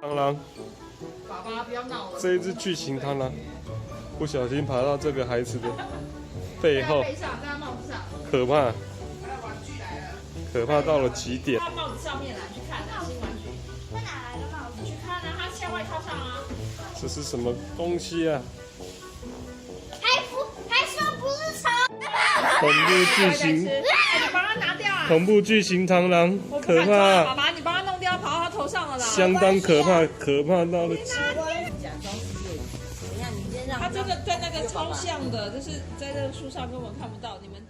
螳螂，爸爸不要闹了。这一只巨型螳螂不小心爬到这个孩子的背后，背上，在他帽子上。可怕，还有玩具来了。可怕到了极点。他帽子上面来，去看啊，新玩具。他哪来的帽子？你去看啊，他在外套上啊。这是什么东西啊？还说不是虫？恐怖巨型，你帮他拿掉啊！恐怖巨型螳螂，我不可敢抓，爸怕，爸，你帮他弄掉，跑到他头上了啦。相当可怕，可怕到了极假装是夜莺。等一下，你先让他这个跟那个超像的，就是在这个树上根本看不到，你们。